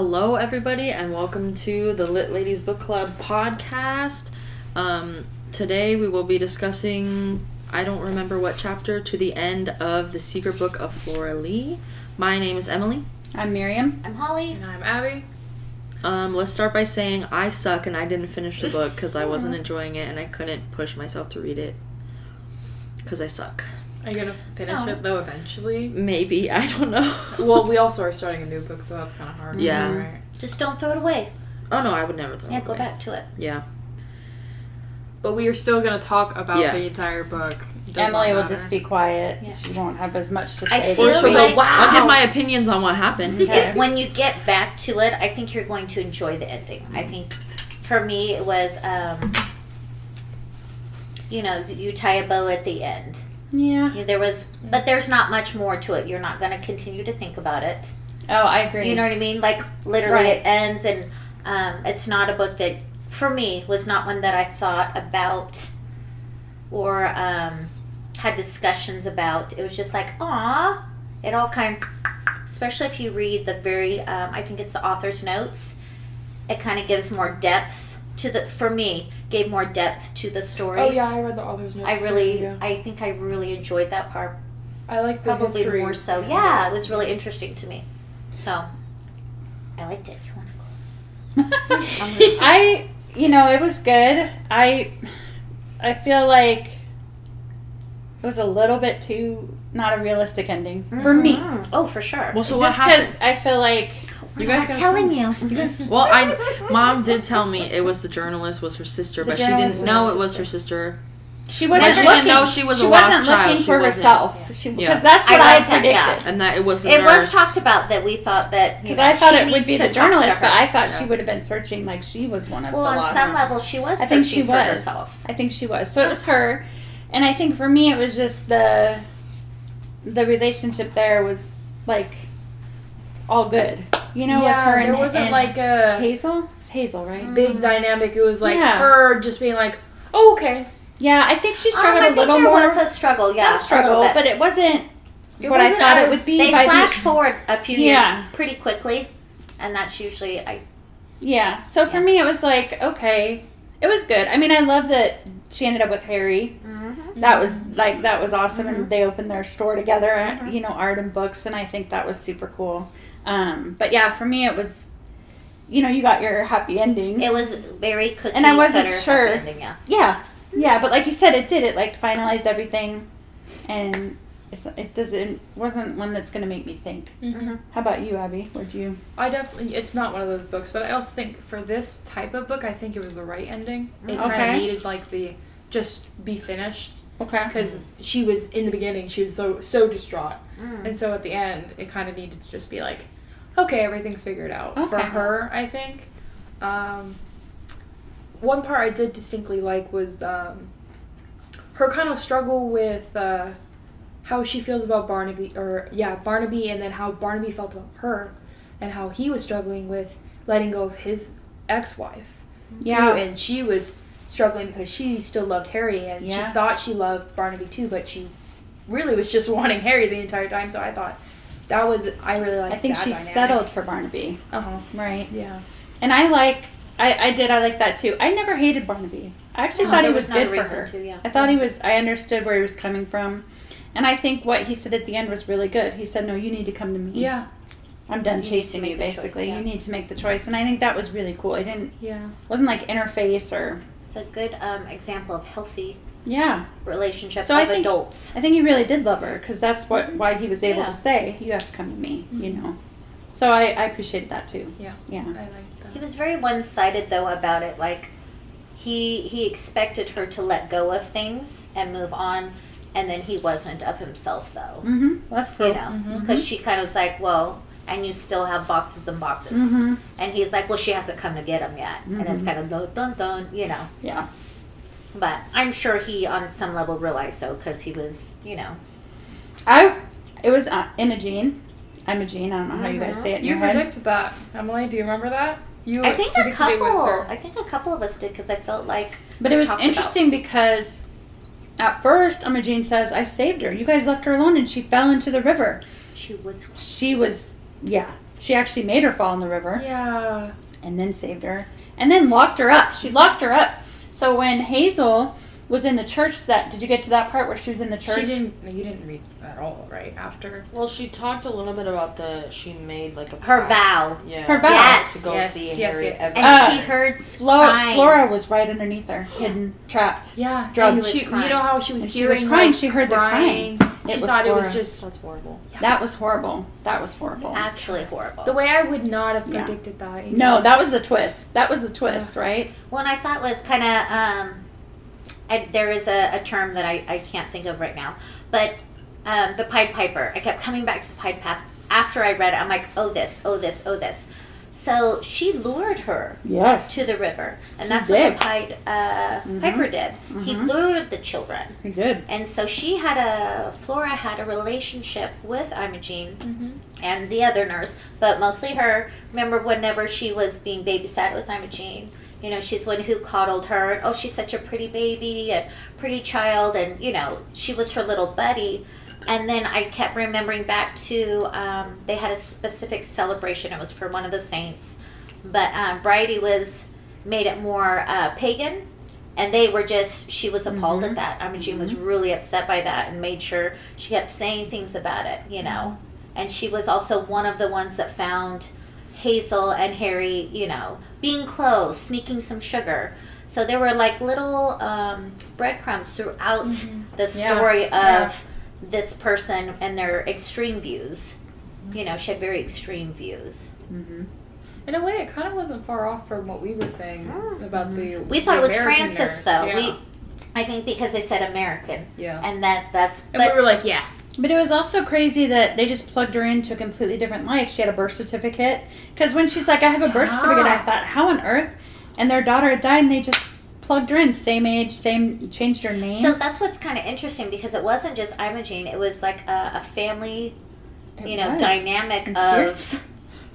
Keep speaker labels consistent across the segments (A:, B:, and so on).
A: Hello, everybody, and welcome to the Lit Ladies Book Club podcast. Today we will be discussing, I don't remember what chapter, to the end of The Secret Book of Flora Lea. My name is Emily.
B: I'm Miriam.
C: I'm Holly.
D: And I'm Abby.
A: Let's start by saying I suck and I didn't finish the book because I wasn't enjoying it and I couldn't push myself to read it because I suck.
D: Are you going to finish it, though, eventually?
A: Maybe. I don't know.
D: Well, we also are starting a new book, so that's kind of hard.
A: Yeah.
D: Right?
C: Just don't throw it away.
A: Oh, no, I would never throw it away.
C: Go back to it.
A: Yeah.
D: But we are still going to talk about the entire book.
B: Emily will just be quiet. Yeah. She won't have as much to say.
C: I feel like,
A: wow. I'll give my opinions on what happened.
C: Okay. When you get back to it, I think you're going to enjoy the ending. I think, for me, it was, you tie a bow at the end.
B: Yeah.
C: But there's not much more to it. You're not going to continue to think about it.
B: Oh, I agree.
C: You know what I mean? Like, literally it ends, and it's not a book that, for me, was not one that I thought about or had discussions about. It was just like, aw. It all kind of, especially if you read the very, I think it's the author's notes, it kind of gives more depth to for me, gave more depth to the story.
D: Oh, yeah, I read the author's notes.
C: I think I really enjoyed that part.
D: I like the
C: probably
D: history.
C: More so. Yeah, it was really interesting to me. So, I liked it. You want to go?
B: It was good. I feel like it was a little bit too not a realistic ending for me.
C: Oh, for sure.
A: Well, so what happened?
B: Just because I feel like
C: you guys telling you.
A: Well, Mom did tell me it was the journalist was her sister, but she didn't know it was her sister.
B: She wasn't
A: looking.
B: She didn't
A: know she was
B: she
A: a
B: wasn't
A: lost child.
B: looking
A: She
B: for herself. Because that's what I predicted.
A: And that it was the
C: nurse.
A: It
C: was talked about that we thought that,
B: because I thought it would be the journalist, but I thought she would have been searching like she was one of the lost.
C: Well, on some level, she was searching for herself.
B: I think she was. So it was her. And I think for me, it was just the relationship there was like all good. With her and
D: there wasn't like a
B: Hazel. It's Hazel, right?
D: Big dynamic. It was like her just being like, "Oh, okay."
B: Yeah, I think she struggled a little more.
C: There was a struggle,
B: some struggle, but it wasn't what I thought it would be.
C: They flash forward a few years pretty quickly, and that's usually
B: Yeah, so for me, it was like okay, it was good. I mean, I love that she ended up with Harry. Mm-hmm. That was awesome, and they opened their store together. Art and books, and I think that was super cool. But yeah, for me, it was, you got your happy ending.
C: It was very cookie
B: and I wasn't sure.
C: Ending,
B: yeah, but like you said, it did. It like finalized everything, and wasn't one that's going to make me think. Mm-hmm. How about you, Abby?
D: It's not one of those books, but I also think for this type of book, I think it was the right ending. It kind of needed just be finished.
B: Okay.
D: Because she was, in the beginning, she was so distraught. And so at the end, it kind of needed to just be like, okay, everything's figured out. Okay. For her, I think. One part I did distinctly like was her kind of struggle with how she feels about Barnaby, and then how Barnaby felt about her, and how he was struggling with letting go of his ex-wife.
B: Yeah.
D: Too, and she was struggling because she still loved Harry, and she thought she loved Barnaby too, but she really was just wanting Harry the entire time. So I thought I really liked that.
B: I think she settled for Barnaby. Right.
D: Yeah.
B: And I like that too. I never hated Barnaby. I actually thought he was good for her. I thought I understood where he was coming from. And I think what he said at the end was really good. He said, no, you need to come to me.
D: Yeah.
B: I'm done chasing you, basically. Choice, You need to make the choice. And I think that was really cool. Wasn't like interface or...
C: It's a good example of healthy relationship
B: of
C: adults.
B: I think he really did love her because that's why he was able to say, you have to come to me, So I appreciated that too.
D: Yeah.
B: Yeah.
D: I like that.
C: He was very one-sided though about it. Like he expected her to let go of things and move on, and then he wasn't of himself though.
B: Mm-hmm. That's cool.
C: Because she kind of was like, well, and you still have boxes and boxes. Mm-hmm. And he's like, well, she hasn't come to get them yet. Mm-hmm. And it's kind of dun.
B: Yeah.
C: But I'm sure he, on some level, realized, though, because he was,
B: It was Imogene. Imogene, I don't know how you guys say it in your head.
D: You predicted that, Emily. Do you remember that?
C: I think a couple of us did, because I felt like...
B: But it was interesting because at first, Imogene says, I saved her. You guys left her alone, and she fell into the river.
C: She was,
B: She actually made her fall in the river.
D: Yeah.
B: And then saved her. And then locked her up. She locked her up. So when Hazel was in the church, did you get to that part where she was in the church?
D: You didn't read at all, right? After.
A: Well, she talked a little bit about she made like
C: her vow.
A: Yeah.
B: Her vow.
C: Yes.
A: To go see Harry.
C: And she heard
B: Flora was right underneath her, hidden, trapped.
D: Yeah.
B: Drugged.
D: And you know how she was
B: and
D: hearing,
B: she was crying.
D: Like,
B: she heard the crying.
D: She thought
B: Flora.
D: it was just...
A: That's horrible.
D: Yeah.
B: That was horrible. That was horrible.
C: Actually horrible.
D: The way I would not have predicted that. Either.
B: No, that was the twist. That was the twist, right?
C: One I thought was kind of... there is a term that I can't think of right now. But the Pied Piper. I kept coming back to the Pied Piper. After I read it, I'm like, oh this, oh this, oh this. So she lured her to the river. And that's what the Pied Piper did. He lured the children.
B: He did.
C: And so Flora had a relationship with Imogene and the other nurse, but mostly her. Remember whenever she was being babysat with Imogene, you know, she's one who coddled her. Oh, she's such a pretty baby, a pretty child. And, you know, she was her little buddy. And then I kept remembering back to, they had a specific celebration. It was for one of the saints. But Bridie made it more pagan. And they were she was appalled at that. Imogene was really upset by that and made sure she kept saying things about it, you know. And she was also one of the ones that found Hazel and Harry, you know, being close, sneaking some sugar. So there were like little breadcrumbs throughout the story of this person and their extreme views. You know, she had very extreme views.
D: In a way, it kind of wasn't far off from what we were saying about the.
C: We thought it was
D: American
C: Francis,
D: nurse.
C: though.
D: Yeah.
C: I think because they said American.
D: Yeah.
C: And that's.
D: And we were like, yeah.
B: But it was also crazy that they just plugged her into a completely different life. She had a birth certificate. Because when she's like, I have a birth certificate, I thought, how on earth? And their daughter had died, and they just plugged her in. Same age, changed her name.
C: So that's what's kind of interesting, because it wasn't just Imogene. It was like a family, dynamic
B: Conspiracy.
C: of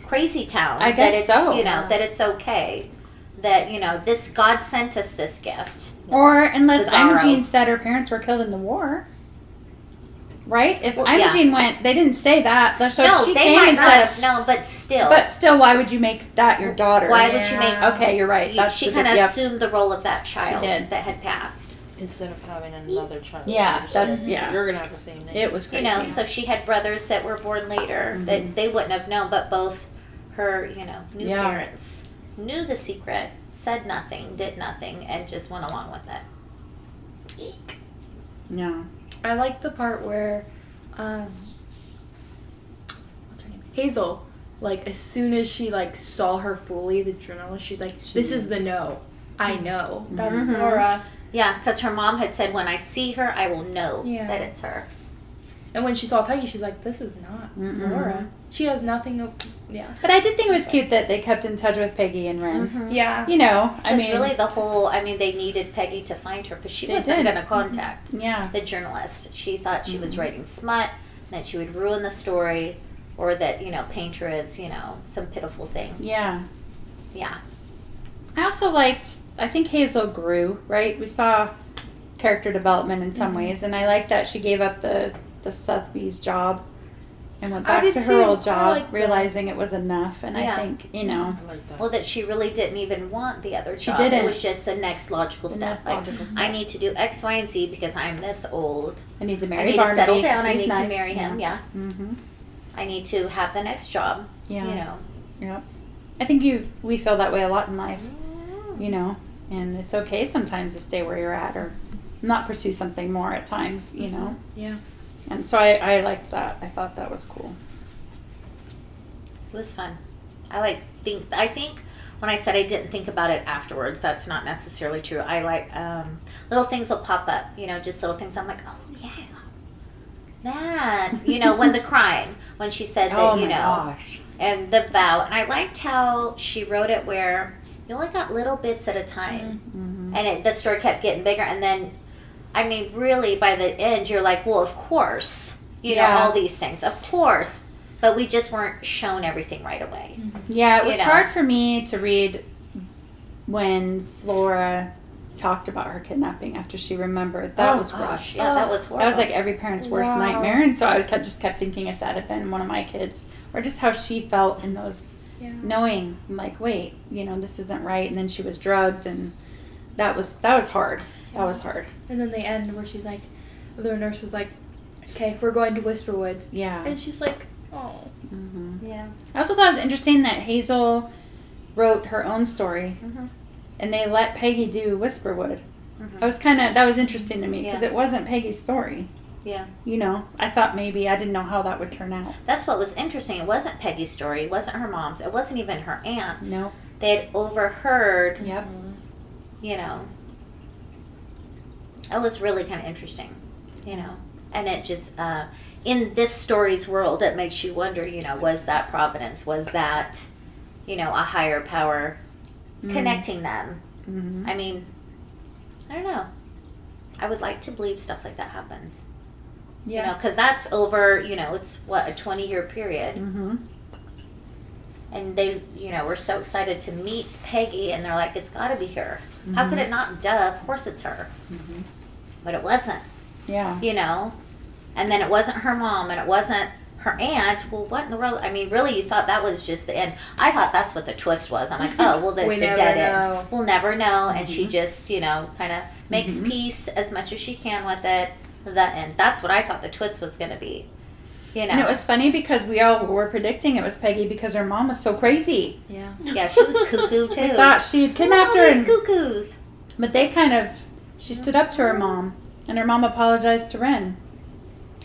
C: Crazy Town.
B: I guess so.
C: You know, that it's okay. That, you know, this God sent us this gift.
B: Or unless
C: Bizarro.
B: Imogene said her parents were killed in the war. Right? If Imogene went, they didn't say that. So
C: No,
B: she
C: they
B: came
C: might
B: and
C: not
B: said,
C: have known, but still.
B: But still, why would you make that your daughter?
C: Why would you make...
B: Okay, you're right.
C: She kind of assumed the role of that child that had passed.
A: Instead of having another child.
B: Yeah,
A: You're going to have the same name.
B: It was crazy.
C: You know, so she had brothers that were born later that they wouldn't have known, but both her, you know, new parents knew the secret, said nothing, did nothing, and just went along with it. Eek.
B: Yeah.
D: I like the part where, what's her name? Hazel, like, as soon as she, like, saw her fully, the journalist, she's like, this is the no. I know. That's Flora.
C: Yeah, because her mom had said, when I see her, I will know that it's her.
D: And when she saw Peggy, she's like, this is not Flora. She has nothing of... Yeah.
B: But I did think it was cute that they kept in touch with Peggy and Ren.
D: Yeah.
B: You know, I mean...
C: really the whole... I mean, they needed Peggy to find her because she wasn't going to contact the journalist. She thought she was writing smut, that she would ruin the story, or that, you know, paint her as, you know, some pitiful thing.
B: Yeah.
C: Yeah.
B: I also liked... I think Hazel grew, right? We saw character development in some ways, and I liked that she gave up the Sotheby's job and went back to her old job, realizing it was enough. And I think, you know...
A: I like that.
C: Well, that she really didn't even want the other job.
B: She didn't.
C: It was just the next logical step. I need to do X, Y, and Z because I'm this old.
B: I need to
C: I
B: marry
C: need
B: Barnaby.
C: to settle down. I
B: he's
C: need to
B: nice.
C: marry him. Yeah.
B: Mm-hmm.
C: I need to have the next job.
B: Yeah.
C: You know.
B: Yeah. I think we feel that way a lot in life, you know, and it's okay sometimes to stay where you're at or not pursue something more at times, you know.
D: Yeah.
B: And so I liked that. I thought that was cool.
C: It was fun. I think when I said I didn't think about it afterwards, that's not necessarily true. I like little things will pop up, you know, just little things. I'm like, oh yeah, that, you know, when the crying, when she said that, you know,
B: gosh.
C: And the vow. And I liked how she wrote it where you only got little bits at a time, and the story kept getting bigger. And then, I mean, really, by the end, you're like, well, of course, you know, all these things, of course. But we just weren't shown everything right away.
B: Yeah, it was hard for me to read when Flora talked about her kidnapping after she remembered. That was rough.
C: Yeah, that was horrible.
B: That was like every parent's worst nightmare. And so I just kept thinking if that had been one of my kids, or just how she felt in those, knowing like, wait, this isn't right. And then she was drugged, and that was hard. That was hard.
D: And then the end where she's like, the nurse was like, okay, we're going to Whisperwood.
B: Yeah.
D: And she's like, oh.
B: Mm-hmm.
C: Yeah.
B: I also thought it was interesting that Hazel wrote her own story, and they let Peggy do Whisperwood. That was interesting to me because it wasn't Peggy's story.
C: Yeah.
B: I thought maybe, I didn't know how that would turn out.
C: That's what was interesting. It wasn't Peggy's story. It wasn't her mom's. It wasn't even her aunt's.
B: No.
C: They had overheard.
B: Yep.
C: That was really kind of interesting. And it just, in this story's world, it makes you wonder, was that providence? Was that, a higher power connecting them?
B: Mm-hmm.
C: I mean, I don't know. I would like to believe stuff like that happens.
B: Yeah.
C: Because that's over, it's what, a 20-year period.
B: Mm-hmm.
C: And they, were so excited to meet Peggy, and they're like, it's got to be her. How could it not? Duh, of course it's her.
B: Mm-hmm.
C: But it wasn't.
B: Yeah.
C: And then it wasn't her mom, and it wasn't her aunt. Well, what in the world? I mean, really, you thought that was just the end. I thought that's what the twist was. I'm like, oh, well, that's a dead end. We'll never know. And she just, kind of makes peace as much as she can with it. The end. That's what I thought the twist was going to be.
B: And it was funny because we all were predicting it was Peggy because her mom was so crazy.
D: Yeah.
C: Yeah, she was cuckoo, too.
B: We thought she had kidnapped her.
C: And cuckoos.
B: But they she stood up to her mom, and her mom apologized to Ren.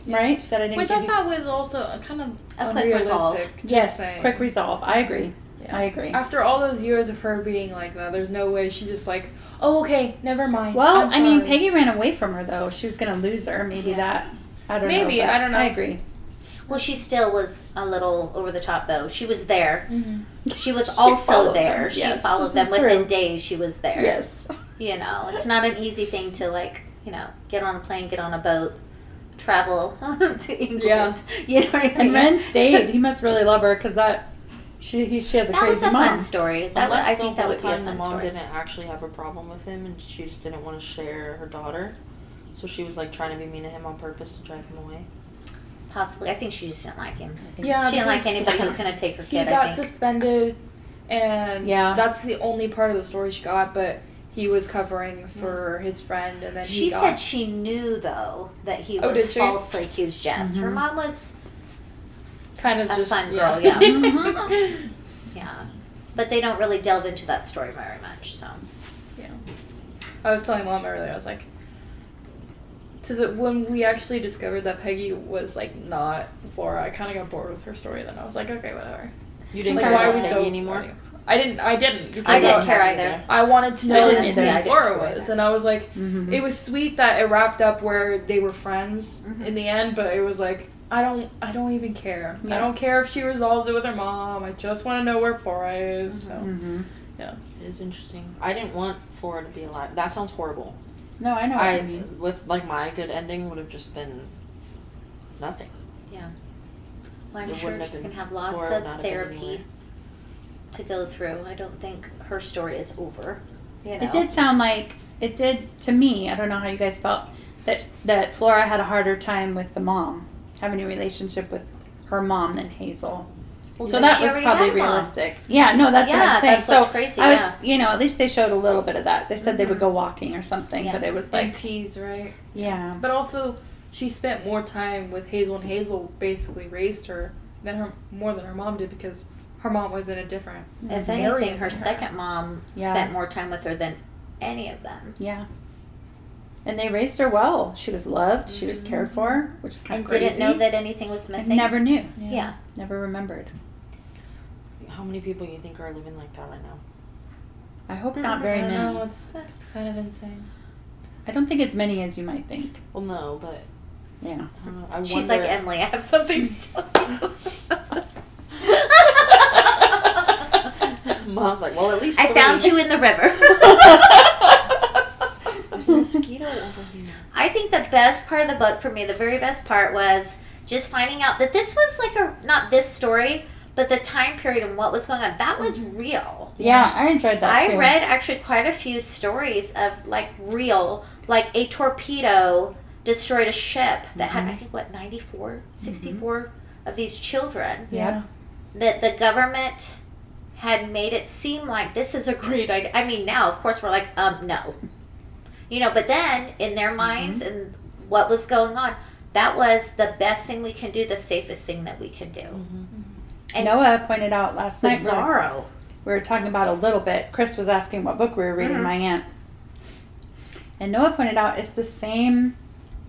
B: Right? She said, I didn't
D: Which I thought was also a kind of
C: a quick resolve.
B: Yes, quick resolve. I agree. Yeah. I agree.
D: After all those years of her being like that, there's no way she just like, oh, okay, never mind.
B: Well, I mean, Peggy ran away from her, though. She was going to lose her. Maybe that. I don't know.
D: Maybe, I don't know.
B: I agree.
C: Well, she still was a little over the top, though. She was there.
D: Mm-hmm.
C: She was also there.
B: Them.
C: She
B: yes,
C: followed them within days. She was there.
B: Yes.
C: It's not an easy thing to, get on a plane, get on a boat, travel to England.
B: Yeah.
C: You know what I mean?
B: And Ren stayed. He must really love her because she has a crazy mom.
C: That was a fun story.
A: I
C: think that would be a fun
A: the mom
C: story.
A: didn't actually have a problem with him, and she just didn't want to share her daughter. So she was trying to be mean to him on purpose to drive him away.
C: Possibly. I think she just didn't like him.
D: Yeah,
C: she didn't like anybody who was going to take her kid.
D: He got suspended, and
B: that's
D: the only part of the story she got, but he was covering for his friend, and then
C: she said she knew, though, that he was falsely accused. Jess. Her mom was
D: kind of
C: a
D: just
C: fun girl, yeah. Yeah. But they don't really delve into that story very much, so.
D: Yeah. I was telling Mom earlier, I was like, when we actually discovered that Peggy was not Flora, I kind of got bored with her story. Then I was like, okay, whatever.
A: You didn't care about Peggy anymore?
D: I didn't. Because
C: I didn't care either.
D: I wanted to know who Flora was,
C: either.
D: And I was like, it was sweet that it wrapped up where they were friends in the end, but it was like, I don't even care. Yeah. I don't care if she resolves it with her mom. I just want to know where Flora is. So, yeah,
A: it is interesting. I didn't want Flora to be alive. That sounds horrible.
B: No, I know. What you mean.
A: With my good ending would have just been nothing.
C: Yeah. Well, I'm sure she's gonna have lots of therapy to go through. I don't think her story is over.
B: It did sound like it did to me. I don't know how you guys felt that Flora had a harder time with the mom, having a relationship with her mom than Hazel. Well, so that was probably realistic. Yeah, no, that's what I'm saying.
C: That's what's crazy.
B: I was, at least they showed a little bit of that. They said they would go walking or something, but it was
D: and tease, right?
B: Yeah.
D: But also, she spent more time with Hazel, and Hazel basically raised her more than her mom did because her mom was in a different.
C: If anything, her second mom spent more time with her than any of them.
B: Yeah. And they raised her well. She was loved. She was cared for, which is kind of crazy.
C: And didn't know that anything was missing.
B: And never knew.
C: Yeah.
B: Never remembered.
A: How many people you think are living like that right now?
B: I hope not very many.
D: No, it's kind of insane.
B: I don't think as many as you might think.
A: Well, no, but
B: yeah.
C: She's like, Emily, I have something to tell you.
A: Mom's like, well, at least
C: I found you in the river.
A: There's a mosquito over here.
C: I think the best part of the book for me, the very best part was just finding out that this was not this story, but the time period and what was going on, that was real.
B: Yeah, I enjoyed that too.
C: I read actually quite a few stories of like real, like a torpedo destroyed a ship that had, I think, 64 of these children.
B: Yeah.
C: That the government had made it seem like this is a great idea. I mean, now, of course, we're like, no. But then in their minds and what was going on, that was the best thing we can do, the safest thing that we can do.
B: And Noah pointed out last night,
C: Bizarro.
B: we were talking about a little bit. Chris was asking what book we were reading, my aunt. And Noah pointed out it's the same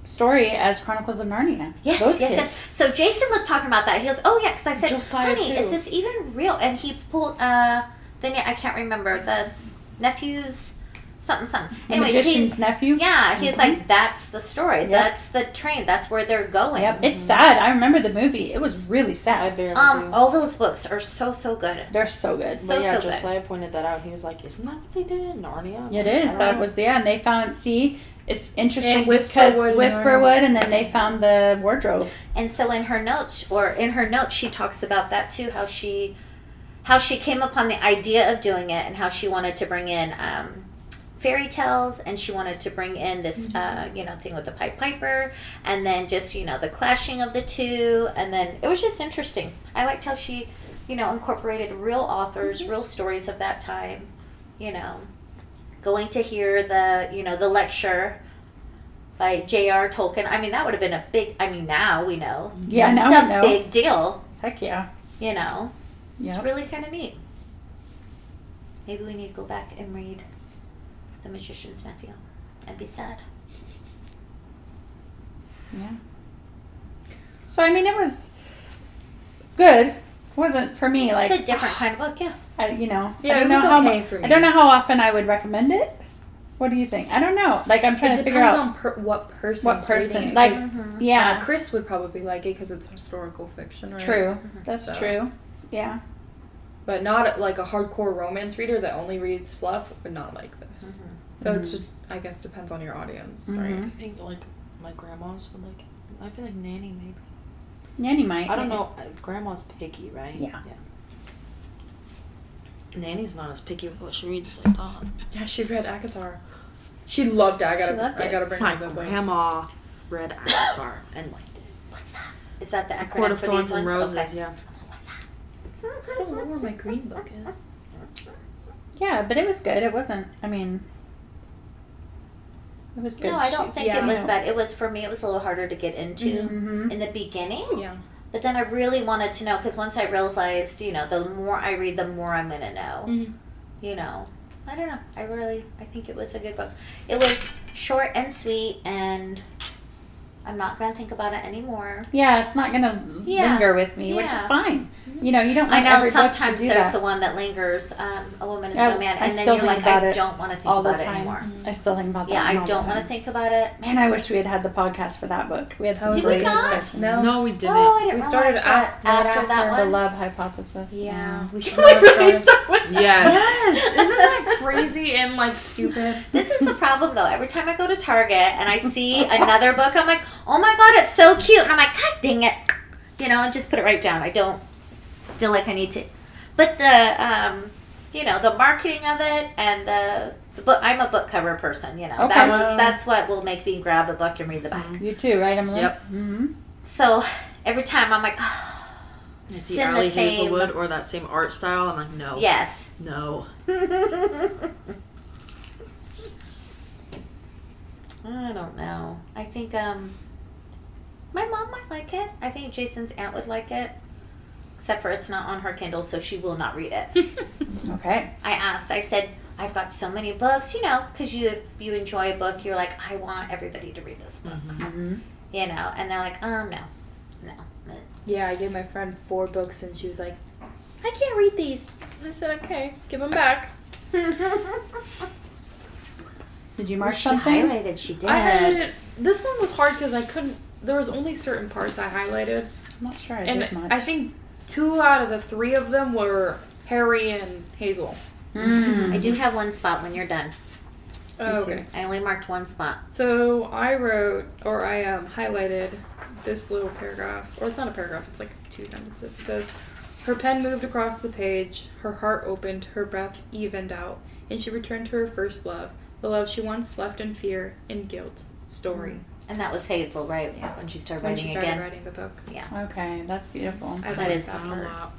B: story as Chronicles of Narnia.
C: Yes. So Jason was talking about that. He goes, oh, yeah, because I said,
A: Josiah
C: honey,
A: too.
C: is this even real? And he pulled, I can't remember, this nephew's something. Anyways,
B: Magician's nephew?
C: Yeah, he's like, that's the story.
B: Yep.
C: That's the train. That's where they're going.
B: Yep. It's sad. I remember the movie. It was really
A: I
B: sad.
A: barely do.
C: All those books are so good.
B: They're so good.
C: So
A: But
C: good.
A: Josiah pointed that out. He was like, isn't that what they did in Narnia?
B: It is.
A: I
B: That
A: don't
B: was, and they found, it's interesting
D: And
B: because Whisperwood, and then they found the wardrobe.
C: And so in her notes, she talks about that too, how she came upon the idea of doing it and how she wanted to bring in fairy tales, and she wanted to bring in this thing with the Pied Piper, and then just the clashing of the two, and then it was just interesting. I liked how she incorporated real authors, real stories of that time, going to hear the lecture by J.R. Tolkien. I mean, that would have been a big, now we know.
B: Yeah, now
C: it's
B: we know.
C: a big deal.
B: Heck yeah.
C: It's really kind of neat. Maybe we need to go back and read The Magician's Nephew and be sad.
B: Yeah. So, I mean, it was good. It wasn't for me, like...
C: It's a different kind of book, yeah.
B: I
D: Yeah,
B: don't
D: it was
B: know
D: okay for me.
B: I don't know how often I would recommend it. What do you think? I don't know. Like, I'm trying to figure out...
D: It depends on what person.
B: what person.
D: Reading it,
B: Like,
D: 'cause,
B: yeah.
D: Chris would probably like it because it's historical fiction, right?
B: True. That's
D: So.
B: true. Yeah.
D: But not like a hardcore romance reader that only reads fluff would not like this. So it's just, I guess, depends on your audience, right?
A: I think like my grandma's would like. I feel like Nanny maybe.
B: Nanny might.
A: I don't know. Grandma's picky, right?
B: Yeah.
A: Nanny's not as picky with what she reads as I thought.
D: Yeah, she read ACOTAR. She loved it. I
B: loved it.
D: gotta bring
A: My
D: her the books.
A: grandma read ACOTAR and liked it.
C: What's that? Is that the
A: A Court
C: acronym
A: of
C: for
A: Thorns
C: these
A: and
C: ones?
A: Roses.
C: Okay.
A: Yeah.
C: What's that?
D: I don't know where my green book is.
B: Yeah, but it was good. It wasn't, I mean... It was good.
C: No, I don't think it was
B: Yeah.
C: bad. It was, for me, it was a little harder to get into in the beginning.
D: Yeah.
C: But then I really wanted to know, because once I realized, the more I read, the more I'm going to know. I don't know. I think it was a good book. It was short and sweet, and I'm not going to think about it anymore.
B: Yeah, it's not going to linger with me, which is
C: Yeah.
B: fine. You don't
C: I
B: want
C: know
B: every book to
C: sometimes
B: do
C: there's
B: that
C: the one that lingers, A Woman is
B: Yeah,
C: No Man,
B: I
C: and then
B: still
C: you're
B: think
C: like,
B: about
C: I
B: it
C: don't want to think
B: all the
C: about it
B: time.
C: anymore.
B: I still think about that
C: Yeah,
B: one
C: I
B: all
C: don't
B: the
C: want to
B: time.
C: think about it.
B: Man, I wish we had the podcast for that book. We had some
C: Did
B: great
C: we not?
B: discussions.
D: No.
A: we didn't.
C: Oh, I didn't
D: We started
C: realize that
D: after
C: that
B: The
C: one.
B: love hypothesis.
D: Yeah. We should
C: We
D: have
C: really
D: started.
C: start with that.
A: Yes.
D: Yes! Isn't that crazy and like stupid?
C: This is the problem, though. Every time I go to Target and I see another book, I'm like, oh my God, it's so cute. And I'm like, God dang it. And just put it right down. I don't feel like I need to. But the marketing of it and the book, I'm a book cover person,
B: Okay.
C: That's what will make me grab a book and read the back.
B: You too, right, Emily?
A: Yep.
B: Mm-hmm.
C: So every time I'm like, oh,
A: I see
C: It's in the
A: Allie
C: same-
A: Hazelwood or that same art style. I'm like, no.
C: yes.
A: No.
C: I don't know. I think my mom might like it. I think Jason's aunt would like it. Except for it's not on her Kindle, so she will not read it.
B: Okay.
C: I asked. I said, I've got so many books, because if you enjoy a book, you're like, I want everybody to read this book.
B: Mm-hmm.
C: And they're like, no.
D: Yeah, I gave my friend 4 books and she was like, I can't read these. I said, okay, give them back.
B: Did you mark
C: She
B: something?
C: highlighted. She did.
D: This one was hard because I couldn't, there was only certain parts I highlighted.
B: I'm not sure I
D: And
B: did much.
D: I think 2 out of the 3 of them were Harry and Hazel.
B: Mm.
C: I do have one spot when you're done.
D: Oh, okay.
C: I only marked one spot.
D: So I highlighted this little paragraph, or it's not a paragraph, it's like 2 sentences. It says, Her pen moved across the page, her heart opened, her breath evened out, and she returned to her first love, the love she once left in fear and guilt. Story.
C: And that was Hazel, right?
D: Yeah.
C: When she started
D: When
C: writing
D: she started
C: again.
D: writing the book.
C: Yeah.
B: Okay, that's beautiful.
D: I
C: That
D: like
C: is
D: that
A: a
D: part.
A: lot.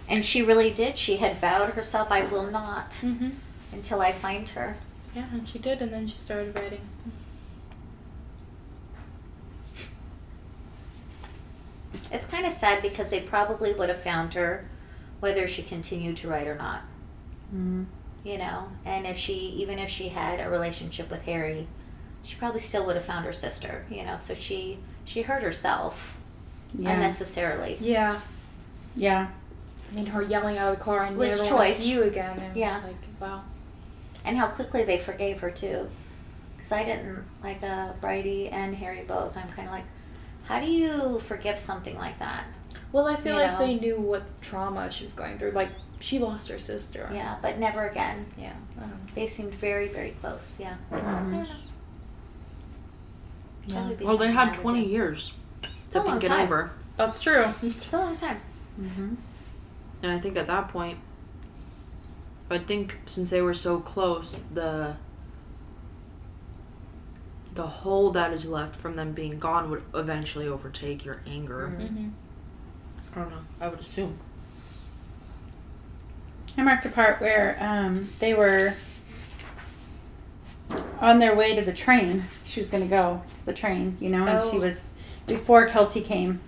C: And she really did. She had vowed herself, I will not
D: Mm-hmm.
C: until I find her.
D: Yeah, and she did, and then she started writing.
C: It's kind of sad because they probably would have found her whether she continued to write or not.
B: Mm-hmm.
C: You know, and even if she had a relationship with Harry, she probably still would have found her sister, you know, so she hurt herself unnecessarily.
D: Yeah.
B: Yeah.
D: I mean, her yelling out of the car and
C: Was
D: never want to
C: choice.
D: see you again. And
C: Yeah.
D: It's like, wow.
C: And how quickly they forgave her, too. Because I didn't, like, Bridie and Harry both. I'm kind of like, how do you forgive something like that?
D: Well, I feel
C: You
D: like
C: know?
D: they knew what trauma she was going through. Like, she lost her sister.
C: Yeah, but never again.
D: Yeah. I don't know.
C: They seemed very, very close, yeah. I don't know.
B: Yeah.
C: That would be
A: Well, they
C: something
A: had
C: I would
A: 20
C: do.
A: years
C: It's
A: to
C: a long
A: think it
C: time.
A: over.
D: That's true.
C: It's a long time.
B: Mm-hmm.
A: And I think at that point, I think since they were so close, the hole that is left from them being gone would eventually overtake your anger.
D: Mm-hmm.
A: I don't know. I would assume.
B: I marked a part where they were on their way to the train. She was going to go to the train, you know, and she
D: Oh.
B: was before Kelty came,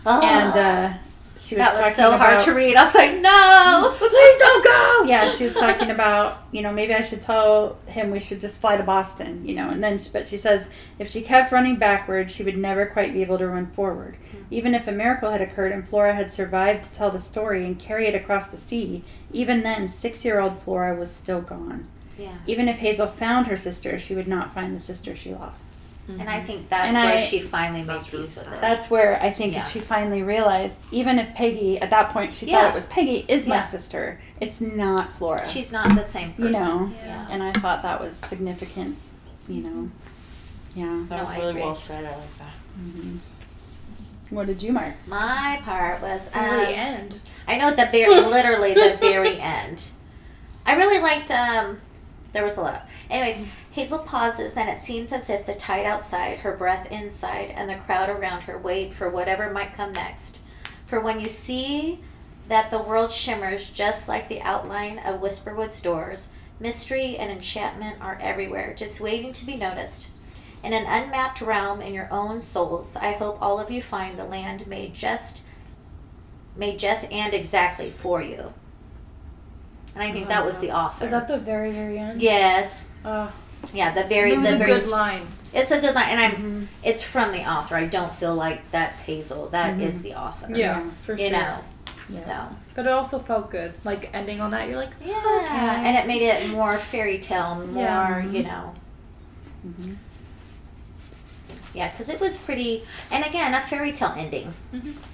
C: Oh,
B: and she was
C: that was
B: talking
C: so hard
B: about-
C: to read. I was like, no!
B: Please don't go. Yeah, she was talking about, you know, maybe I should tell him we should just fly to Boston, you know, and then but she says if she kept running backward, she would never quite be able to run forward. Even if a miracle had occurred and Flora had survived to tell the story and carry it across the sea, even then 6-year-old Flora was still gone.
C: Yeah.
B: Even if Hazel found her sister, she would not find the sister she lost.
C: And I think that's
B: And
C: where
B: I-
C: she finally made
A: That's really
C: peace with
A: sad.
C: it.
B: That's where I think
C: Yeah.
B: she finally realized, even if Peggy, at that point, she
C: Yeah.
B: thought it was Peggy, is my
C: Yeah.
B: sister. It's not Flora.
C: She's not the same person.
B: You know,
C: Yeah.
B: and I thought that was significant, you know. Yeah.
A: That
C: No,
A: was
C: I
A: really
C: agree.
A: well said. I like that.
B: Mm-hmm. What did you mark?
C: My part was
D: Very end.
C: I know at the very literally the very end. I really liked there was a lot. Anyways, Hazel pauses and it seems as if the tide outside, her breath inside, and the crowd around her wait for whatever might come next. For when you see that the world shimmers just like the outline of Whisperwood's doors, mystery and enchantment are everywhere, just waiting to be noticed. In an unmapped realm in your own souls, I hope all of you find the land made just and exactly for you. And I think that was the author.
D: Is that the very, very end?
C: Yes. Yeah, the very,
D: It was
C: the
D: a
C: very.
D: good line.
C: It's a good line, and it's from the author. I don't feel like that's Hazel. That is the author.
D: Yeah, for sure.
C: You know.
B: Yeah.
C: So.
D: But it also felt good. Like, ending on that, you're like,
C: Yeah,
D: okay.
C: and it made it more fairy tale, more
D: Yeah.
C: you know.
B: Mm-hmm.
C: Yeah, because it was pretty, and again, a fairy tale ending.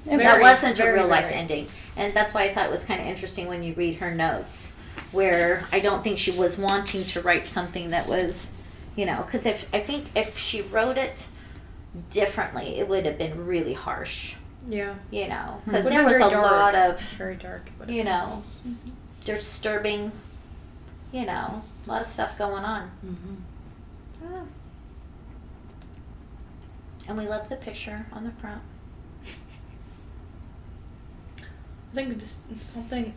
B: Very,
C: That wasn't a
D: very,
C: real life
D: very.
C: ending, and that's why I thought it was kind of interesting when you read her notes, where I don't think she was wanting to write something that was, you know, because if she wrote it differently, it would have been really harsh,
D: Yeah.
C: you know, because
D: Would've
C: there
D: been
C: was a
D: very dark.
C: lot of,
D: Very dark. But
C: you know, disturbing, you know, a lot of stuff going on.
A: Mm-hmm.
C: Oh. And we love the picture on the front.
D: I think just something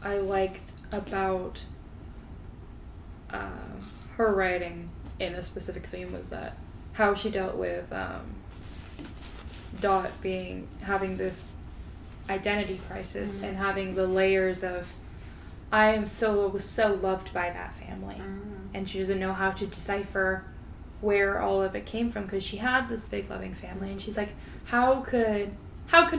D: I liked about her writing in a specific scene was that how she dealt with Dot having this identity crisis and having the layers of I was so loved by that family, and she doesn't know how to decipher where all of it came from because she had this big loving family, and she's like, how could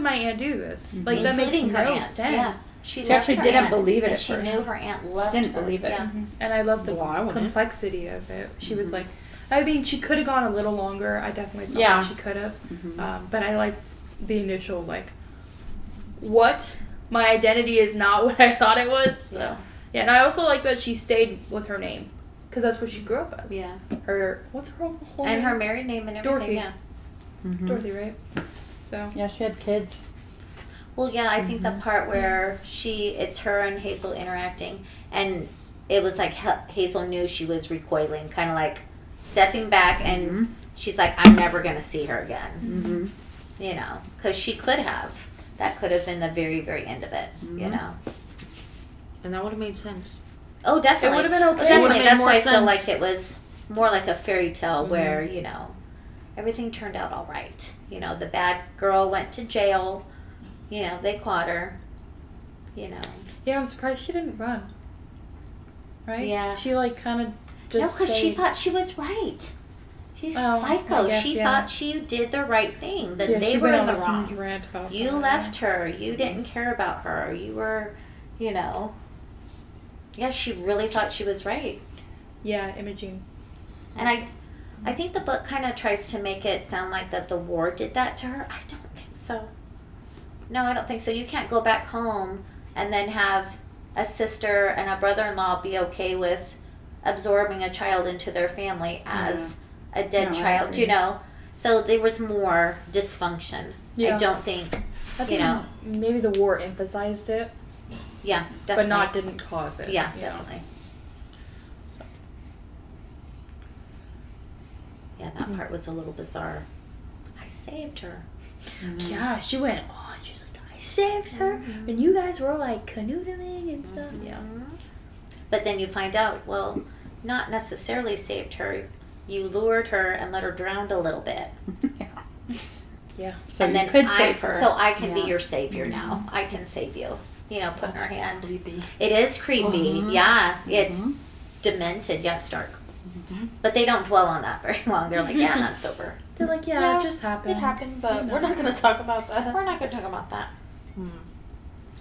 D: my aunt do this? Like, that makes
C: Including her
D: no
C: aunt,
D: sense.
C: yeah. She
B: She actually
C: loved her
B: didn't
C: aunt,
B: believe it
C: and
B: at
C: she
B: first.
C: knew her aunt loved
B: Didn't
C: her.
B: believe it.
C: Yeah.
D: And I love the
A: Well, I wouldn't.
D: complexity of it. She was like, I mean, she could have gone a little longer. I definitely thought
B: Yeah.
D: she could have. But I liked the initial, like, what? My identity is not what I thought it was. So, yeah, and I also like that she stayed with her name. Because that's what she grew up as.
C: Yeah.
D: What's her whole
C: And
D: name?
C: her married name and everything,
D: Dorothy.
C: yeah.
B: Mm-hmm.
D: Dorothy, right? So.
B: Yeah, she had kids.
C: Well, yeah, I think the part where it's her and Hazel interacting, and it was like Hazel knew she was recoiling, kind of like stepping back, and she's like, I'm never going to see her again. You know, because she could have. That could have been the very, very end of it, you know.
A: And that would have made sense.
C: Oh, definitely.
D: It would have been okay.
C: Definitely. That's why I
A: sense.
C: feel like it was more like a fairy tale where, you know, everything turned out all right. You know, the bad girl went to jail. You know, they caught her. You know.
D: Yeah, I'm surprised she didn't run. Right?
C: Yeah.
D: She, like, kind of just
C: No, because she
D: stayed.
C: thought she was right. She's
D: Oh,
C: psycho.
D: I guess,
C: She
D: yeah.
C: thought she did the right thing. That
D: Yeah,
C: they
D: she
C: were
D: went
C: in the
D: on a
C: wrong.
D: huge rant about
C: You
D: that.
C: left her. You didn't care about her. You were, you know. Yeah, she really thought she was right.
D: Yeah, Imogene.
C: And I think the book kind of tries to make it sound like that the war did that to her. I don't think so. No, I don't think so. You can't go back home and then have a sister and a brother-in-law be okay with absorbing a child into their family as a dead
B: No, I
C: child,
B: agree.
C: you know. So there was more dysfunction.
D: Yeah.
C: I don't think,
D: I think
C: you know.
D: maybe the war emphasized it,
C: Yeah, definitely.
D: but not didn't cause it.
C: Yeah,
D: you know?
C: definitely. Yeah, that part was a little bizarre. I saved her.
D: Yeah, she went on. She's like, I saved her, and you guys were all like canoodling and stuff. Yeah.
C: But then you find out, well, not necessarily saved her. You lured her and let her drown a little bit.
D: Yeah.
B: So
C: and
B: you
C: then
B: could save her.
C: So I can be
B: Yeah.
C: your savior now. I can save you. You know, put in her hand.
A: Creepy.
C: It is creepy. Yeah, it's demented. Yeah, it's dark. But they don't dwell on that very long. They're like, yeah, that's over.
D: They're like, yeah, it just happened.
C: It happened, but
A: We're not going to talk about that.
C: we're not going to talk about that.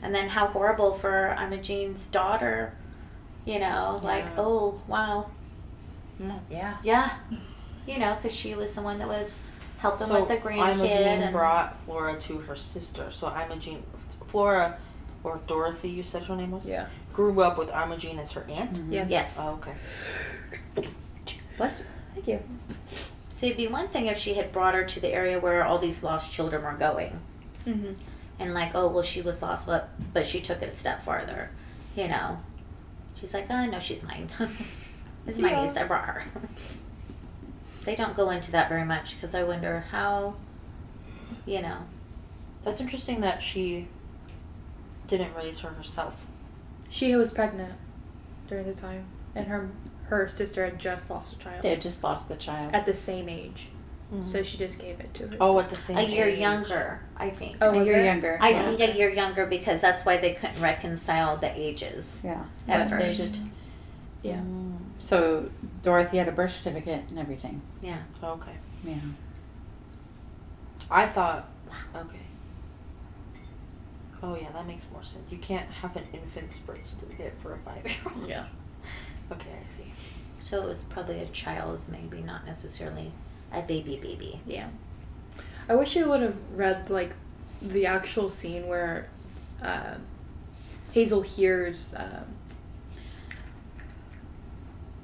C: And then how horrible for Imogene's daughter. You know, like, oh, wow.
D: Yeah.
C: Yeah. You know, because she was the one that was helping
A: So
C: with the grandkid.
A: Imogene
C: And
A: brought Flora to her sister. So Imogene, Flora, or Dorothy, you said her name was?
D: Yeah.
A: Grew up with Imogene as her aunt?
D: Yes.
C: yes.
A: Oh, okay.
B: Bless you.
D: Thank you.
C: So it'd be one thing if she had brought her to the area where all these lost children were going.
D: Mm-hmm.
C: And like, oh, well, she was lost, but she took it a step farther. You know. She's like, oh, no, she's mine. It's my niece. I brought her. They don't go into that very much because I wonder how, you know.
A: That's interesting that she didn't raise her herself.
D: She was pregnant during the time, and her sister had just lost a child
B: They had just lost the child.
D: at the same age, so she just gave it to her.
A: Oh,
D: sister.
A: at the same
C: A year
A: age.
C: younger, I think.
D: Oh,
B: a
D: was
B: year
D: it?
B: younger.
C: I
B: yeah.
C: think a year younger because that's why they couldn't reconcile the ages
B: Yeah.
C: at
B: But they
C: first.
B: just-
D: Yeah.
B: So Dorothy had a birth certificate and everything.
C: Yeah.
A: Okay.
B: Yeah.
A: I thought, okay. Oh, yeah, that makes more sense. You can't have an infant's birth certificate for a 5-year-old.
D: Yeah.
A: Okay, I see.
C: So it was probably a child, maybe not necessarily a baby.
D: Yeah. I wish I would have read like the actual scene where Hazel hears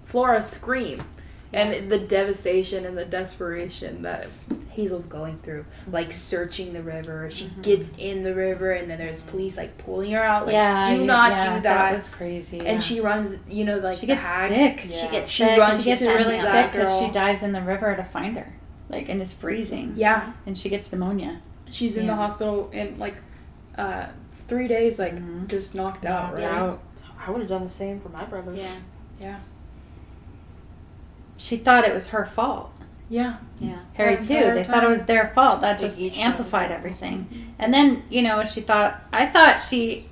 D: Flora scream, and the devastation and the desperation that Hazel's going through, like searching the river. She gets in the river, and then there's police like pulling her out. Like, do not do that.
B: That was crazy.
D: And she runs, you know, like
B: she gets
D: the hag.
B: sick.
C: She gets
D: She
C: sick.
D: runs
B: She gets
D: to
B: really
D: that
B: sick because
D: girl.
B: she dives in the river to find her, like, and it's freezing.
D: Yeah,
B: And she gets pneumonia.
D: she's in the
B: Yeah.
D: hospital in like 3 days, like just knocked out. Right?
B: Out.
A: I would have done the same for my brother.
C: Yeah.
D: Yeah.
B: She thought it was her fault.
D: Yeah.
C: Yeah.
B: Harry
D: The
B: too.
D: entire
B: They thought it
D: time.
B: was their fault. That
A: They
B: just
A: each
B: amplified
A: had-
B: everything. And then, you know, I thought she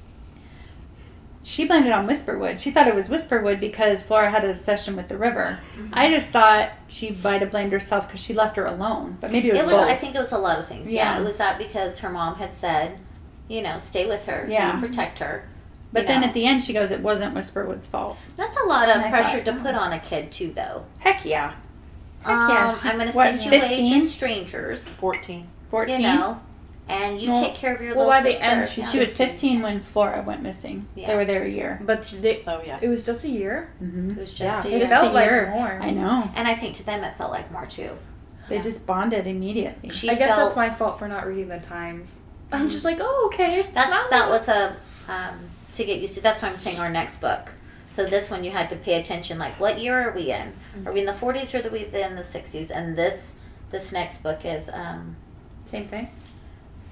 B: blamed it on Whisperwood. She thought it was Whisperwood because Flora had a session with the river. I just thought she might have blamed herself because she left her alone. But maybe it was both.
C: I think it was a lot of things. Yeah.
B: Yeah.
C: It was that because her mom had said, you know, stay with her.
B: Yeah.
C: Protect her.
B: But
C: you
B: then
C: know.
B: at the end, she goes, it wasn't Whisperwood's fault.
C: That's a lot
B: And
C: of
B: I
C: pressure
B: thought,
C: to put on a kid too, though.
B: Heck yeah. yeah, she's,
C: I'm going to
B: what,
C: send you away
B: 15?
C: to strangers.
A: 14.
B: 14?
C: You know, and you
D: Well-
C: take care of your
D: well,
C: little
D: by the
C: sister.
D: end,
C: yeah.
B: She was 15 when Flora went missing.
C: Yeah.
B: They were there a year.
D: But
A: Oh, yeah.
D: it was just a year.
B: Mm-hmm.
C: It was just
A: Yeah.
C: a
D: It
C: year.
B: Just
D: felt
B: a
D: like
B: year.
D: more.
B: I know.
C: And I think to them it felt like more too.
B: They just bonded immediately.
C: She
D: I guess
C: felt,
D: that's my fault for not reading the Times. I'm just like, oh, okay.
C: That was a to get used to. That's why I'm saying our next book. So this one you had to pay attention. Like, what year are we in? Are we in the 40s or are we in the 60s? And this next book is
B: same thing,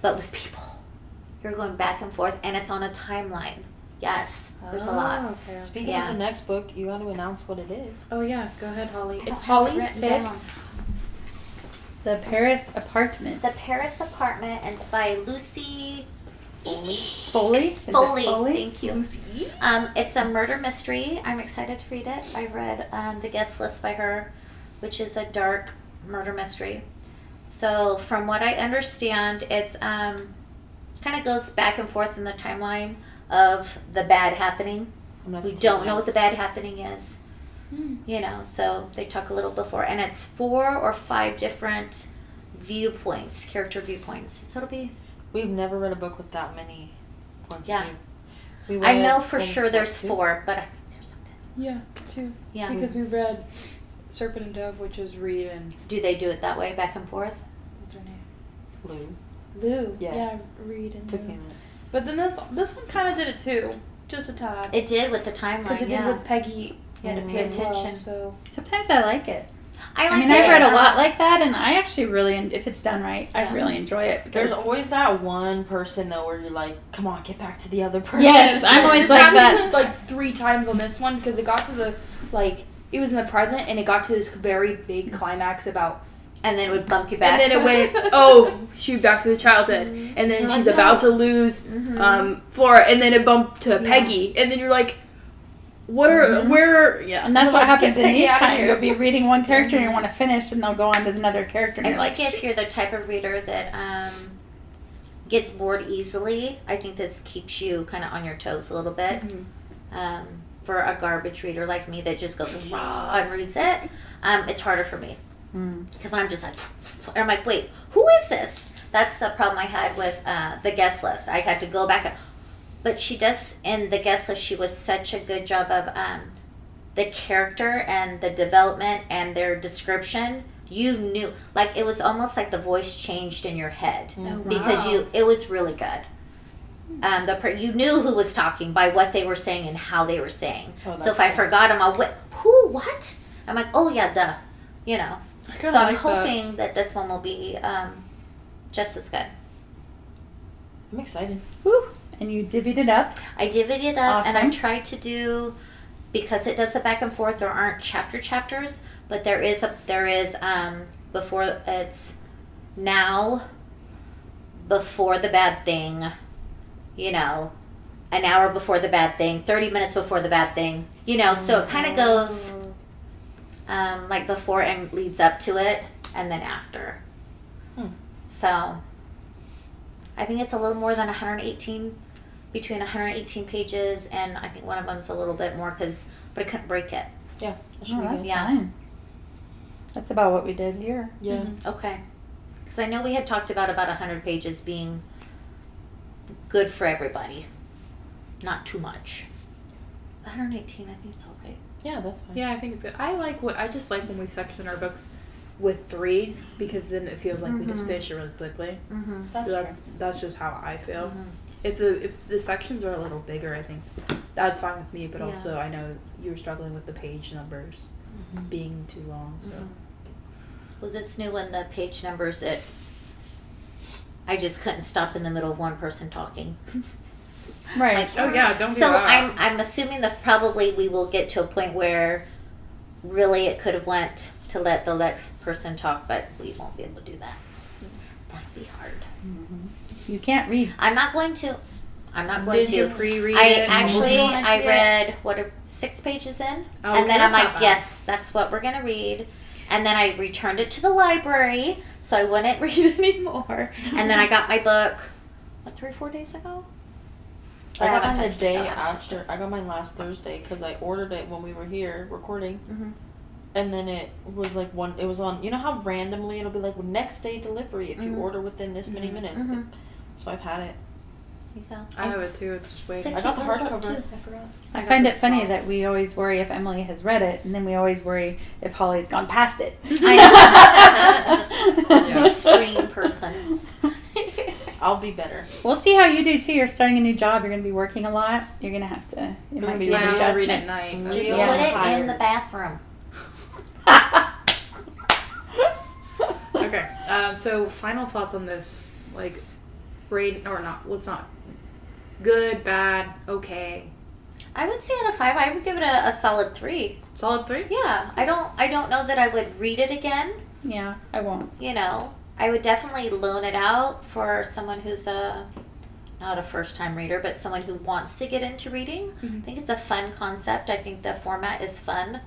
C: but with people. You're going back and forth, and it's on a timeline. Yes, there's a lot.
B: Okay.
A: Speaking of the next book, you got to announce what it is.
D: Oh yeah, go ahead, Holly. It's
C: Holly's
D: Holly's pick.
B: The Paris Apartment.
C: The Paris Apartment, and it's by Lucy
B: Foley. Is it
C: Foley.
B: Foley?
C: Thank you. It's a murder mystery. I'm excited to read it. I read the guest list by her, which is a dark murder mystery. So from what I understand, it's kind of goes back and forth in the timeline of the bad happening. We don't know what the bad happening is. You know, so they talk a little before, and it's 4 or 5 different viewpoints, character viewpoints. So it'll be.
A: We've never read a book with that many points
C: Yeah.
A: of view.
C: I know for sure there's 4, but I think there's something.
D: Yeah, 2.
C: Yeah.
D: Because we read Serpent and Dove, which is Reed and
C: Do they do it that way, back and forth?
D: what's her name?
A: Blue.
D: Lou.
A: Yeah.
D: Reed and
A: Took
D: Lou.
A: me a minute.
D: But then this one kind of did it too, just a tad.
C: It did with the timeline.
D: Because it did with Peggy.
C: You had to pay
D: as well,
C: attention.
D: so
B: Sometimes I like it.
C: I
B: I mean, I've read a lot like that, and I actually really, if it's done right, I
C: Yeah.
B: really enjoy it.
A: There's
B: Because
A: always that one person, though, where you're like, come on, get back to the other person.
B: Yes, I'm always
D: this
B: like
D: happened
B: that.
D: like 3 times on this one because it got to the it was in the present and it got to this very big climax about
C: And then it would bump you back.
D: and then it went shoot back to the childhood and then
C: You're
D: she's
C: like,
D: about
C: no.
D: to lose Flora and then it bumped to Peggy and then you're like where
B: And that's what happens in these
D: Peggy
B: kinds. You'll be reading one character and you want to finish, and they'll go on to another character, and
C: I
B: you're
C: think
B: like,
C: if you're the type of reader that gets bored easily, I think this keeps you kind of on your toes a little bit. For a garbage reader like me that just goes raw and reads it, it's harder for me. Because I'm just like, and I'm like, wait, who is this? That's the problem I had with the guest list. I had to go back. But she does, in the guest list, she was such a good job of the character and the development and their description. You knew, like, it was almost like the voice changed in your head. Because it was really good. You knew who was talking by what they were saying and how they were saying. So if I forgot them, I'll who, what? I'm like, oh yeah, duh. You know. So I'm hoping that this one will be just as good.
A: I'm excited.
B: woo. And you divvied it up.
C: I divvied it up, and I
B: Awesome.
C: tried to do, because it does the back and forth. There aren't chapters, but there is before it's now, before the bad thing, you know, an hour before the bad thing, 30 minutes before the bad thing, you know. So it kind of goes like before and leads up to it, and then after. So I think it's a little more than 118. Between 118 pages, and I think one of them's a little bit more but I couldn't break it.
A: Yeah.
B: That's
C: Yeah.
B: fine. That's about what we did here.
A: Yeah.
C: Okay. Because I know we had talked about 100 pages being good for everybody. Not too much. 118, I think it's all right.
A: Yeah, that's fine.
D: Yeah, I think it's good. I just like when we section our books with 3 because then it feels like we just finish it really quickly. That's just how I feel. If the sections are a little bigger, I think that's fine with me. But also, I know you were struggling with the page numbers being too long. So,
C: Well, this new one, the page numbers, I just couldn't stop in the middle of one person talking.
B: Right.
D: don't do
C: So
D: that.
C: I'm assuming that probably we will get to a point where really it could have went to let the next person talk, but we won't be able to do that. That'll be hard.
B: You can't read.
C: I'm not going to.
D: Did you pre-read
C: I
D: it?
C: actually,
D: When I
C: I
D: see
C: read 6 pages in,
D: Oh,
C: and then I'm
D: that's not
C: like,
D: bad.
C: yes, that's what we're gonna read. And then I returned it to the library, so I wouldn't read anymore. And then I got my book, 3 or 4 days ago.
A: I got
C: haven't
A: mine the
C: touched it.
A: day
C: I haven't touched
A: after. I got mine last Thursday because I ordered it when we were here recording. And then it was like it was on, you know how randomly it'll be like next day delivery if you order within this many minutes. So I've had it.
C: There you go.
D: I have it too. It's just waiting.
A: I got the
C: Cute little book,
A: hardcover.
C: too. I forgot.
B: I find it funny that we always worry if Emily has read it, and then we always worry if Holly's gone past it.
C: I know. Extreme person.
A: I'll be better.
B: We'll see how you do too. You're starting a new job. You're going to be working a lot. You're going to have to. It might be an
D: I have to read
B: adjustment.
D: at night.
C: Just
A: Yeah.
C: put it
A: Tired.
C: in the bathroom.
D: Okay. So final thoughts on this, like, rate or not? Well, it's not good, bad, okay.
C: I would say out of 5, I would give it a solid 3.
D: Solid 3.
C: Yeah, I don't know that I would read it again.
B: Yeah, I won't.
C: You know, I would definitely loan it out for someone who's not a first-time reader, but someone who wants to get into reading. I think it's a fun concept. I think the format is fun.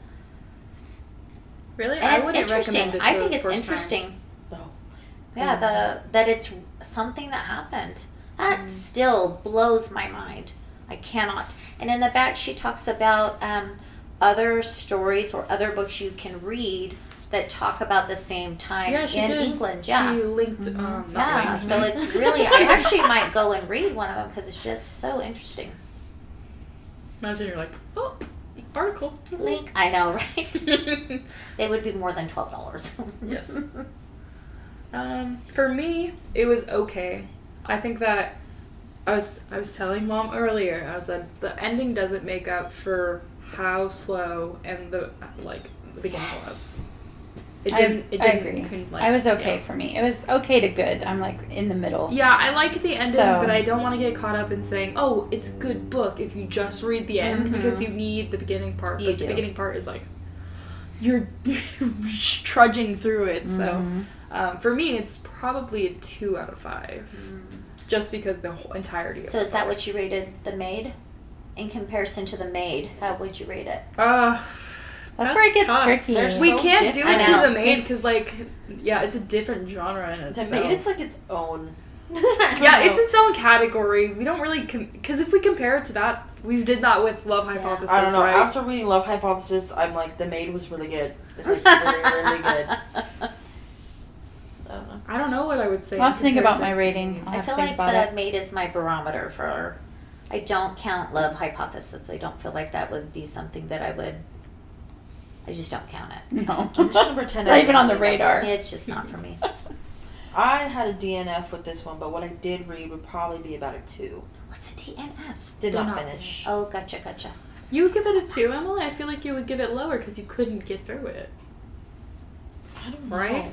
D: Really?
C: And
D: I
C: it's
D: wouldn't
C: interesting.
D: recommend it
C: I
D: to
C: think
D: a
C: it's
D: first
C: interesting.
D: time.
A: No.
C: Yeah, that it's something that happened. That still blows my mind. I cannot. And in the back, she talks about other stories or other books you can read that talk about the same time
D: Yeah, she
C: in
D: did.
C: England. Yeah.
D: She linked, not
C: Yeah,
D: linked.
C: so it's really, I actually might go and read one of them because it's just so interesting.
D: Imagine you're like, oh, article.
C: Link, I know, right? They would be more than $12.
D: Yes. For me, it was okay. I think that I was telling Mom earlier. I said the ending doesn't make up for how slow and the beginning was. It didn't.
B: I agree.
D: Couldn't,
B: I was okay
D: yeah.
B: for me. It was okay to good. I'm like in the middle.
D: Yeah, I like the ending,
B: So-
D: but I don't want to get caught up in saying, "Oh, it's a good book." If you just read the end, because you need the beginning part.
C: You
D: But the
C: do.
D: beginning part is like you're trudging through it. So, for me, it's probably a 2 out of 5, just because the whole entirety. Of
C: So
D: the
C: is that
D: book.
C: what you rated The Maid? In comparison to The Maid, how would you rate it?
B: That's where it gets
D: tough.
B: tricky.
A: There's
D: We
A: so
D: can't do
A: different.
D: it
C: I
D: to
C: know.
D: the maid
B: It's-
D: because, it's a different genre in
A: The
D: itself.
A: Maid, it's like its own.
D: Yeah, it's its own category. We don't really because if we compare it to that, we did that with Love Hypothesis,
A: I don't know.
D: right?
A: After reading Love Hypothesis, I'm like, The Maid was really good. It's like really, really good. I don't know.
D: I don't know what I would say.
B: I'll have
D: in
B: to think about my
D: comparison
B: rating.
D: to
B: I'll
C: I
B: have to
C: feel
B: think
C: like
B: about
C: The
B: it.
C: Maid is my barometer for. I don't count Love Hypothesis. I don't feel like that would be something that I just don't count it.
B: No.
A: I'm just gonna pretend.
B: Not
A: I
B: even on the
A: didn't read that
B: radar.
C: It's just not for me.
A: I had a DNF with this one, but what I did read would probably be about a 2.
C: What's a DNF?
A: Did
D: Did
A: not
D: not
A: finish.
C: Oh, gotcha.
D: You would give it a 2, Emily? I feel like you would give it lower because you couldn't get through it.
A: I don't know.
D: Right?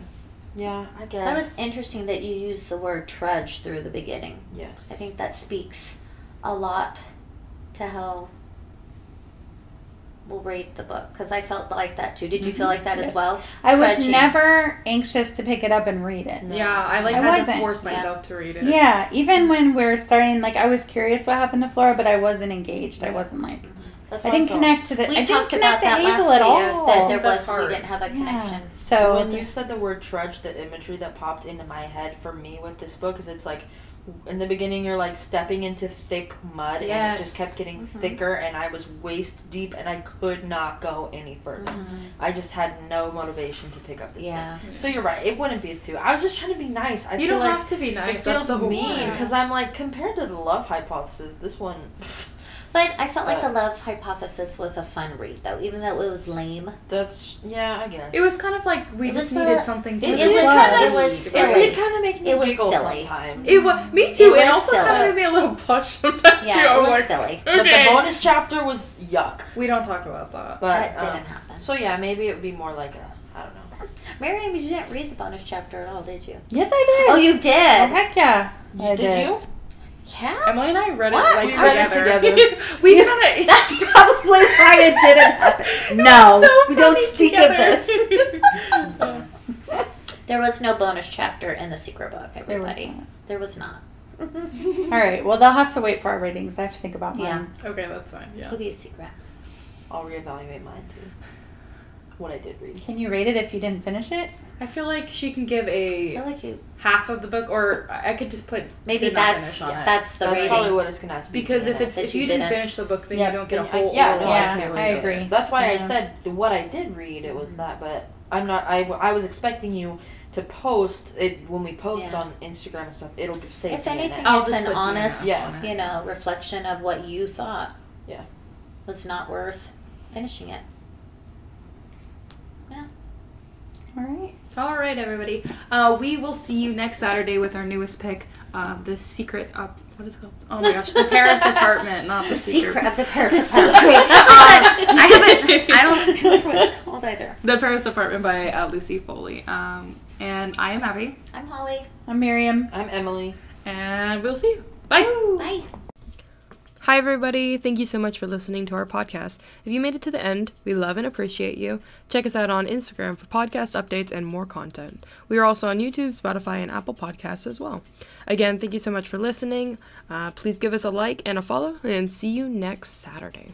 A: Yeah, I guess.
C: That was interesting that you used the word trudge through the beginning.
A: Yes.
C: I think that speaks a lot to how we'll rate the book because I felt like that too. Did you feel like that
B: Yes.
C: as well?
B: I was
C: Trudging.
B: never anxious to pick it up and read it.
A: No.
D: Yeah, I
B: I
D: had to
B: wasn't.
D: force
C: Yeah.
D: myself to read it.
B: Yeah, even when we were starting, I was curious what happened to Flora, but I wasn't engaged. I wasn't
A: That's
B: I
A: what
B: didn't
A: felt.
B: connect to the.
C: We
B: I didn't
C: talked
B: connect
C: about
B: to
C: that
B: Hazel
C: last
B: at
C: week.
B: all.
C: Said there
D: That's
C: we
D: hard.
C: didn't have a connection.
B: Yeah. So
A: When you said the word trudge, the imagery that popped into my head for me with this book is it's like in the beginning you're like stepping into thick mud and it
D: Yes.
A: just kept getting thicker and I was waist deep and I could not go any further. I just had no motivation to pick up this
C: Yeah.
A: book. So you're right, it wouldn't be a 2. I was just trying to be nice. I
D: You
A: feel
D: don't
A: like
D: have to be nice.
A: it
D: That's
A: feels
D: the whole
A: mean
D: point.
A: because I'm like compared to the Love Hypothesis, this one.
C: But I felt like
A: But-
C: the Love Hypothesis was a fun read, though, even though it was lame.
A: That's I guess.
D: It was kind of like we
C: It
D: just
C: was
D: needed
C: a-
D: something
A: It
D: to
C: It
A: did
C: was
A: kinda-
C: it was
A: It
C: silly.
A: did kind of make me
C: It was
A: giggle
C: silly.
A: sometimes.
D: It was me too.
C: It
D: It,
C: was
D: also kind
C: silly.
D: of made me a little blush sometimes
C: Yeah,
D: too.
C: it
D: I'm
C: was
D: like,
C: silly.
A: But the
D: okay.
A: bonus chapter was yuck.
D: We don't talk about that.
A: But
C: That didn't happen.
A: So yeah, maybe it would be more like I don't know.
C: Miriam, you didn't read the bonus chapter at all, did you?
B: yes, I did.
C: Oh, you
B: Oh,
C: did?
B: heck yeah. I
A: Did you?
C: Yeah.
D: Emily and I read
C: What?
D: it like
A: We read it
D: together.
A: together.
D: we kind of.
C: That's probably why it didn't happen. No, we don't speak of this. There was no bonus chapter in the secret book,
B: There was
C: everybody.
B: not.
C: There was not.
B: All right. Well, they'll have to wait for our ratings. I have to think about mine.
D: Okay, that's fine. Yeah.
C: It'll be a secret.
A: I'll reevaluate mine too. What I did read.
B: Can you rate it if you didn't finish it?
D: I feel like she can give
C: I
D: a
C: feel like you.
D: half of the book, or I could just put
C: Maybe
D: did not
C: that's
D: finish on it.
C: that's the
A: That's
C: rating.
A: probably what it's gonna have to be.
D: Because if
A: Yeah.
D: it's
C: That
D: if
C: you
D: you didn't
C: didn't.
D: finish the book, then
B: Yeah,
D: you don't get a
A: then
D: whole.
A: yeah,
D: overall
A: no,
B: Yeah,
A: I can't
B: I
A: read
B: agree.
A: it. That's why I
B: Yeah.
A: said what I did read. It was that, but I'm not. I was expecting you to post it when we post
C: Yeah.
A: on Instagram and stuff. It'll be safe.
C: If anything,
D: I'll
C: it's
D: just
C: an
D: put
C: honest,
A: DNF.
D: Yeah.
C: reflection of what you thought.
A: Yeah.
C: Was not worth finishing it. Yeah.
B: All right.
D: All right, everybody. We will see you next Saturday with our newest pick, The Secret Up. What is it called? Oh my gosh, The Paris Apartment, not The
C: Secret of the Paris
B: The
C: Apartment.
B: Secret.
C: That's what I don't remember what it's called either.
D: The Paris Apartment by Lucy Foley. And I am Abby.
C: I'm Holly.
B: I'm Miriam.
A: I'm Emily.
D: And we'll see you. Bye.
C: Bye.
E: Hi, everybody. Thank you so much for listening to our podcast. If you made it to the end, we love and appreciate you. Check us out on Instagram for podcast updates and more content. We are also on YouTube, Spotify, and Apple Podcasts as well. Again, thank you so much for listening. Please give us a like and a follow, and see you next Saturday.